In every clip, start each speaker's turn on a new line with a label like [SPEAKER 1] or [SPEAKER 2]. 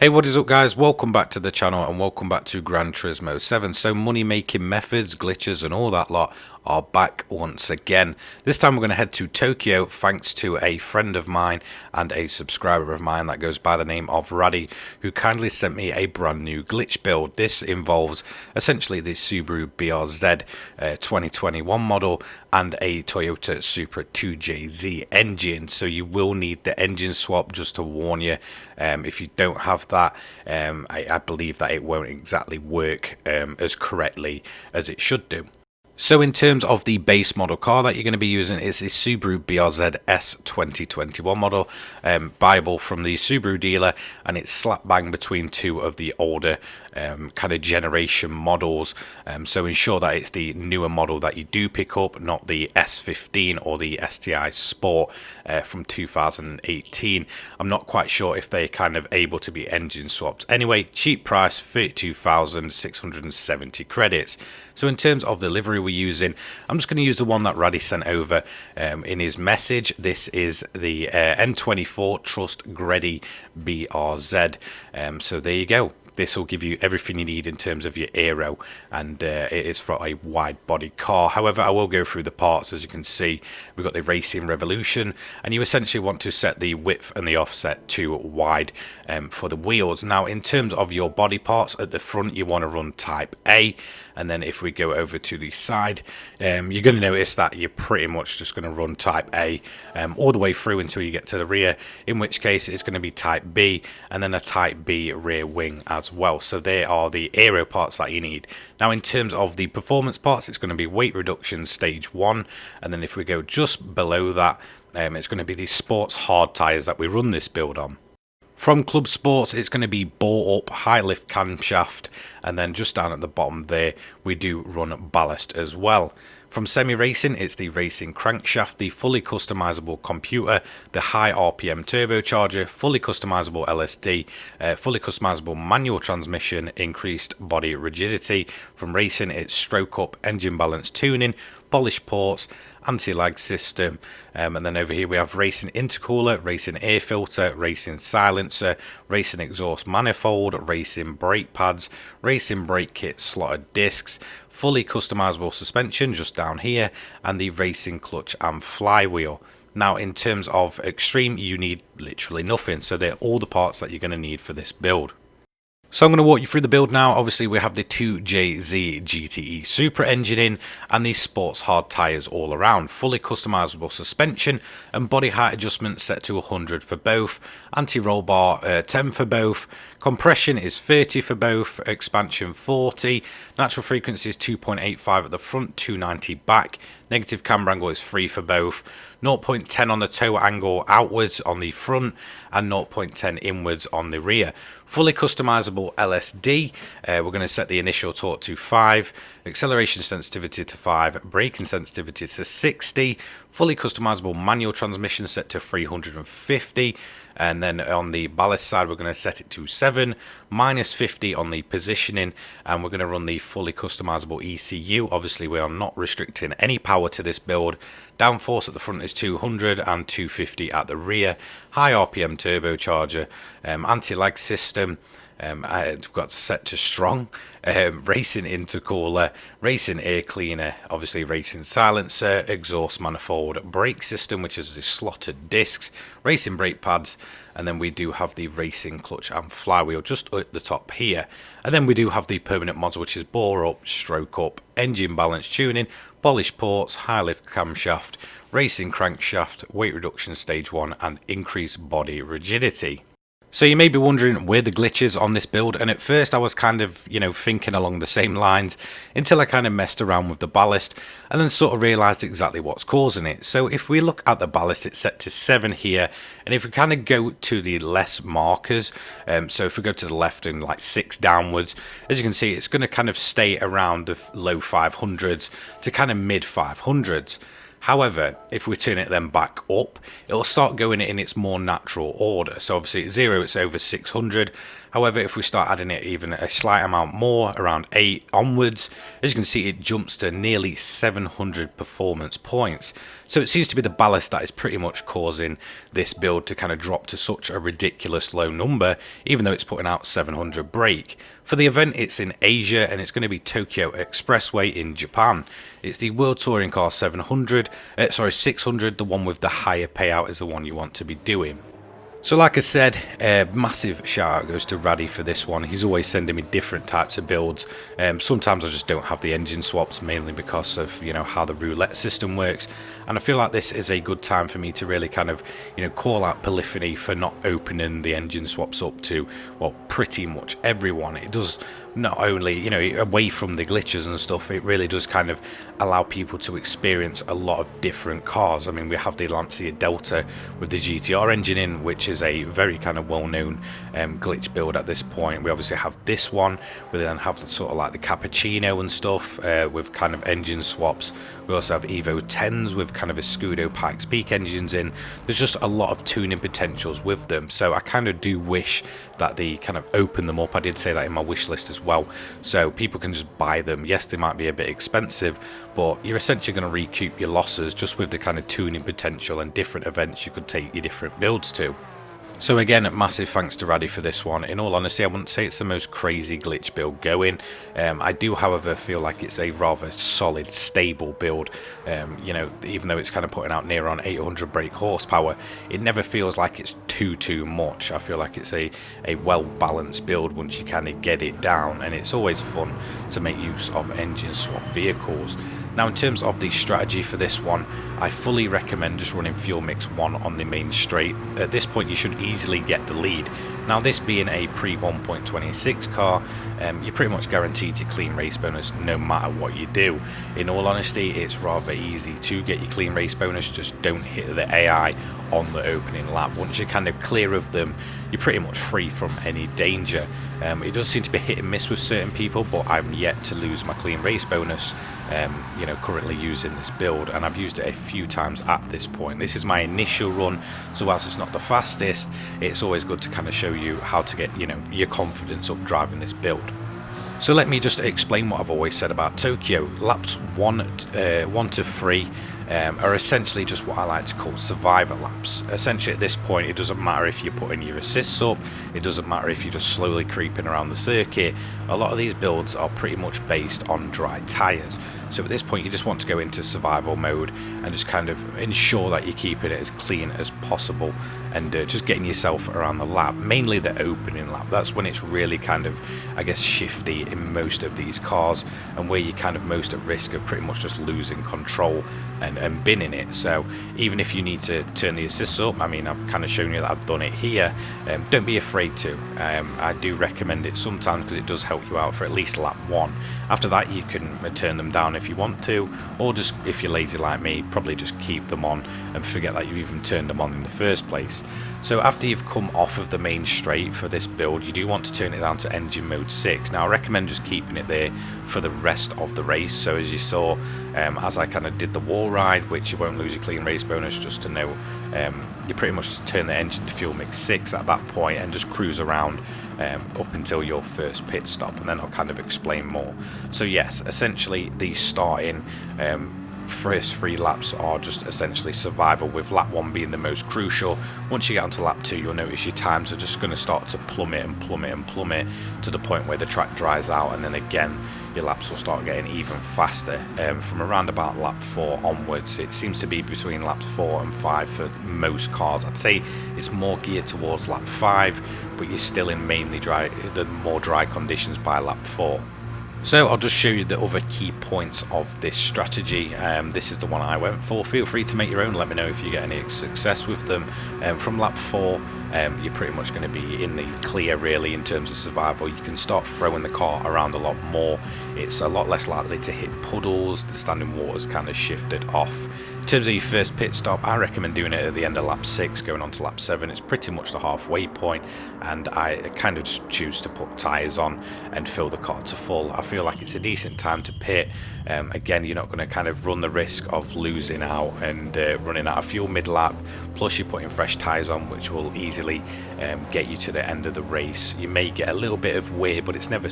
[SPEAKER 1] Hey, what is up guys? Welcome back to the channel and welcome back to Gran Turismo 7. So money making methods, glitches and all that lot are back once again. This time we're going to head to Tokyo thanks to a friend of mine and a subscriber of mine that goes by the name of Raddy, who kindly sent me a brand new glitch build. This involves essentially the Subaru BRZ 2021 model and a Toyota Supra 2JZ engine. So you will need the engine swap, just to warn you. If you don't have that, I believe that it won't exactly work as correctly as it should do. So in terms of the base model car that you're going to be using, is the Subaru BRZ S 2021 model, buyable from the Subaru dealer, and it's slap bang between two of the older kind of generation models. So ensure that it's the newer model that you do pick up, not the S15 or the STI Sport from 2018. I'm not quite sure if they're kind of able to be engine swapped. Anyway, cheap price, 32,670 credits. So in terms of the livery we're using, I'm just going to use the one that Raddy sent over in his message. This is the N24 Trust Gredy BRZ. So there you go. This will give you everything you need in terms of your aero, and it is for a wide body car. However, I will go through the parts. As you can see, we've got the Racing Revolution, and you essentially want to set the width and the offset to wide for the wheels. Now in terms of your body parts, at the front you want to run type A, and then if we go over to the side, you're going to notice that you're pretty much just going to run type A all the way through until you get to the rear, in which case it's going to be type B and then a type B rear wing as well. So they are the aero parts that you need. Now in terms of the performance parts, it's going to be weight reduction stage 1, and then if we go just below that, it's going to be the sports hard tyres that we run this build on. From Club Sports, it's going to be bore up high lift camshaft, and then just down at the bottom there we do run ballast as well. From Semi Racing, it's the Racing crankshaft, the fully customizable computer, the high RPM turbocharger, fully customizable LSD, fully customizable manual transmission, increased body rigidity. From Racing, it's stroke up engine balance tuning, polished ports, anti-lag system, and then over here we have Racing intercooler, Racing air filter, Racing silencer, Racing exhaust manifold, Racing brake pads, Racing brake kit slotted discs, fully customizable suspension just down here, and the Racing clutch and flywheel. Now in terms of extreme, you need literally nothing, so they're all the parts that you're going to need for this build. So I'm going to walk you through the build now. Obviously we have the 2JZ GTE Supra engine in, and these sports hard tyres all around. Fully customizable suspension and body height adjustment set to 100 for both. Anti-roll bar 10 for both. Compression is 30 for both. Expansion 40. Natural frequency is 2.85 at the front, 290 back. Negative camber angle is 3 for both. 0.10 on the toe angle outwards on the front, and 0.10 inwards on the rear. Fully customizable LSD. We're going to set the initial torque to 5, acceleration sensitivity to 5, braking sensitivity to 60. Fully customizable manual transmission set to 350. And then on the ballast side, we're going to set it to 7, minus 50 on the positioning, and we're going to run the fully customizable ECU. Obviously, we are not restricting any power to this build. Downforce at the front is 200 and 250 at the rear. High RPM turbocharger, anti-lag system. I've got set to strong, Racing intercooler, Racing air cleaner, obviously Racing silencer, exhaust manifold, brake system, which is the slotted discs, Racing brake pads, and then we do have the Racing clutch and flywheel just at the top here. And then we do have the permanent mods, which is bore up, stroke up, engine balance tuning, polished ports, high lift camshaft, Racing crankshaft, weight reduction stage 1, and increased body rigidity. So you may be wondering where the glitch is on this build, and at first I was kind of, thinking along the same lines until I kind of messed around with the ballast and then sort of realised exactly what's causing it. So if we look at the ballast, it's set to 7 here, and if we kind of go to the less markers, so if we go to the left and like 6 downwards, as you can see, it's going to kind of stay around the low 500s to kind of mid 500s. However, if we turn it then back up, it'll start going in its more natural order. So obviously at 0 it's over 600. However, if we start adding it even a slight amount more, around 8 onwards, as you can see, it jumps to nearly 700 performance points. So it seems to be the ballast that is pretty much causing this build to kind of drop to such a ridiculous low number, even though it's putting out 700 brake. For the event, it's in Asia, and it's going to be Tokyo Expressway in Japan. It's the World Touring Car 600, the one with the higher payout is the one you want to be doing. So like I said, massive shout out goes to Raddy for this one. He's always sending me different types of builds. Sometimes I just don't have the engine swaps, mainly because of, you know, how the roulette system works. And I feel like this is a good time for me to really kind of, you know, call out Polyphony for not opening the engine swaps up to, well, pretty much everyone. It does not only, you know, away from the glitches and stuff, it really does kind of allow people to experience a lot of different cars. I mean, we have the Lancia Delta with the GTR engine in, which is a very kind of well-known glitch build at this point. We obviously have this one. We then have sort of like the Cappuccino and stuff with kind of engine swaps. We also have Evo 10s with kind of a Scudo Pikes Peak engines in. There's just a lot of tuning potentials with them, so I kind of do wish that they kind of open them up. I did say that in my wish list as well, so people can just buy them. Yes, they might be a bit expensive, but you're essentially going to recoup your losses just with the kind of tuning potential and different events you could take your different builds to. So again, massive thanks to Raddy for this one. In all honesty, I wouldn't say it's the most crazy glitch build going. I do, however, feel like it's a rather solid, stable build. You know, even though it's kind of putting out near on 800 brake horsepower, it never feels like it's too much. I feel like it's a well-balanced build once you kind of get it down, and it's always fun to make use of engine swap vehicles. Now, in terms of the strategy for this one, I fully recommend just running Fuel Mix 1 on the main straight. At this point, you should easily get the lead. Now, this being a pre-1.26 car, you're pretty much guaranteed your clean race bonus no matter what you do. In all honesty, it's rather easy to get your clean race bonus, just don't hit the AI on the opening lap. Once you're kind of clear of them, you're pretty much free from any danger. It does seem to be hit and miss with certain people, but I'm yet to lose my clean race bonus, you know, currently using this build, and I've used it a few times at this point. This is my initial run, so whilst it's not the fastest, it's always good to kind of show you how to get, you know, your confidence up driving this build. So let me just explain what I've always said about Tokyo. Laps 1 to 3 are essentially just what I like to call survivor laps. Essentially at this point, it doesn't matter if you're putting your assists up, it doesn't matter if you're just slowly creeping around the circuit. A lot of these builds are pretty much based on dry tyres. So at this point, you just want to go into survival mode and just kind of ensure that you're keeping it as clean as possible and just getting yourself around the lap, mainly the opening lap. That's when it's really kind of, I guess, shifty in most of these cars, and where you're kind of most at risk of pretty much just losing control and binning it. So even if you need to turn the assists up, I mean, I've kind of shown you that I've done it here, don't be afraid to. I do recommend it sometimes because it does help you out for at least lap 1. After that, you can turn them down if you want to, or just, if you're lazy like me, probably just keep them on and forget that you even turned them on in the first place. So after you've come off of the main straight for this build, you do want to turn it down to engine mode 6. Now I recommend just keeping it there for the rest of the race. So as you saw, as I kind of did the wall ride, which you won't lose your clean race bonus, just to know, you pretty much just turn the engine to fuel mix 6 at that point and just cruise around up until your first pit stop, and then I'll kind of explain more. So yes, essentially the starting first 3 laps are just essentially survival, with lap 1 being the most crucial. Once you get onto lap 2, you'll notice your times are just going to start to plummet to the point where the track dries out, and then again your laps will start getting even faster. From around about lap 4 onwards, it seems to be between laps 4 and 5 for most cars. I'd say it's more geared towards lap 5, but you're still in mainly the more dry conditions by lap 4. So I'll just show you the other key points of this strategy. This is the one I went for. Feel free to make your own. Let me know if you get any success with them. From lap 4, you're pretty much going to be in the clear really in terms of survival. You can start throwing the car around a lot more. It's a lot less likely to hit puddles. The standing water's kind of shifted off. In terms of your first pit stop, I recommend doing it at the end of lap 6 going on to lap 7. It's pretty much the halfway point, and I kind of just choose to put tyres on and fill the car to full. I feel like it's a decent time to pit. Again, you're not going to kind of run the risk of losing out and running out of fuel mid-lap, plus you're putting fresh tyres on, which will easily get you to the end of the race. You may get a little bit of wear, but it's never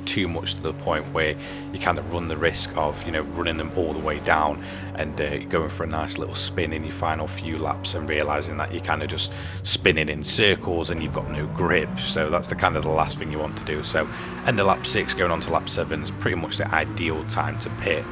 [SPEAKER 1] too much to the point where you kind of run the risk of running them all the way down and going for a nice little spin in your final few laps and realizing that you're kind of just spinning in circles and you've got no grip. So that's the last thing you want to do. So end of lap 6 going on to lap 7 is pretty much the ideal time to pit.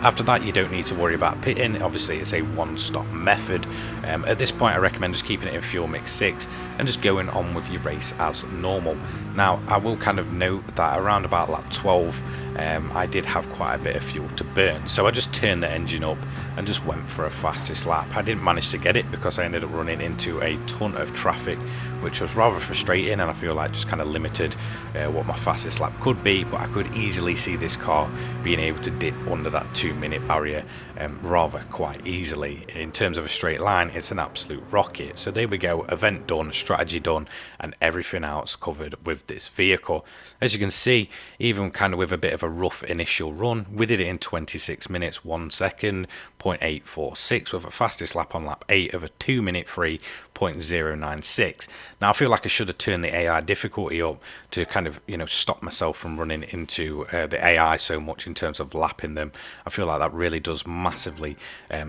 [SPEAKER 1] After that, you don't need to worry about pitting. Obviously, it's a one-stop method. At this point, I recommend just keeping it in fuel mix 6 and just going on with your race as normal. Now, I will kind of note that around about lap 12, I did have quite a bit of fuel to burn. So I just turned the engine up and just went for a fastest lap. I didn't manage to get it because I ended up running into a ton of traffic, which was rather frustrating, and I feel like just kind of limited what my fastest lap could be. But I could easily see this car being able to dip under that 2-minute barrier rather quite easily. In terms of a straight line, it's an absolute rocket. So there we go, event done, strategy done, and everything else covered with this vehicle. As you can see, even kind of with a bit of a rough initial run, we did it in 26 minutes 1 second, 0.846, with a fastest lap on lap 8 of a 2-minute 3.096. Now I feel like I should have turned the AI difficulty up to kind of stop myself from running into the AI so much in terms of lapping them. I feel like that really does massively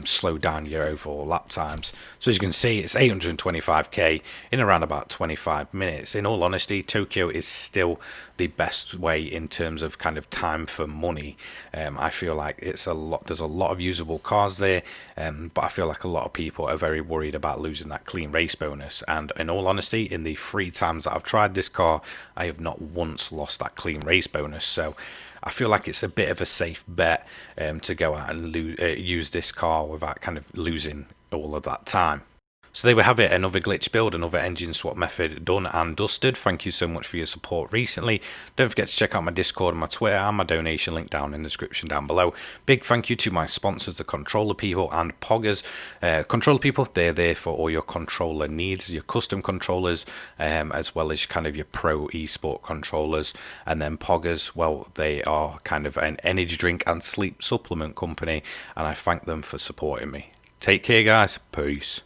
[SPEAKER 1] slow down your overall lap times. So as you can see, it's 825k in around about 25 minutes. In all honesty, Tokyo is still the best way in terms of kind of time for money. I feel like there's a lot of usable cars there, but I feel like a lot of people are very worried about losing that clean race bonus. And in all honesty, in the 3 times that I've tried this car, I have not once lost that clean race bonus. So I feel like it's a bit of a safe bet to go out and use this car without kind of losing all of that time. So there we have it, another glitch build, another engine swap method done and dusted. Thank you so much for your support recently. Don't forget to check out my Discord and my Twitter and my donation link down in the description down below. Big thank you to my sponsors, the Controller People and Poggers. Controller People, they're there for all your controller needs, your custom controllers, as well as kind of your pro esport controllers. And then Poggers, well, they are kind of an energy drink and sleep supplement company, and I thank them for supporting me. Take care, guys. Peace.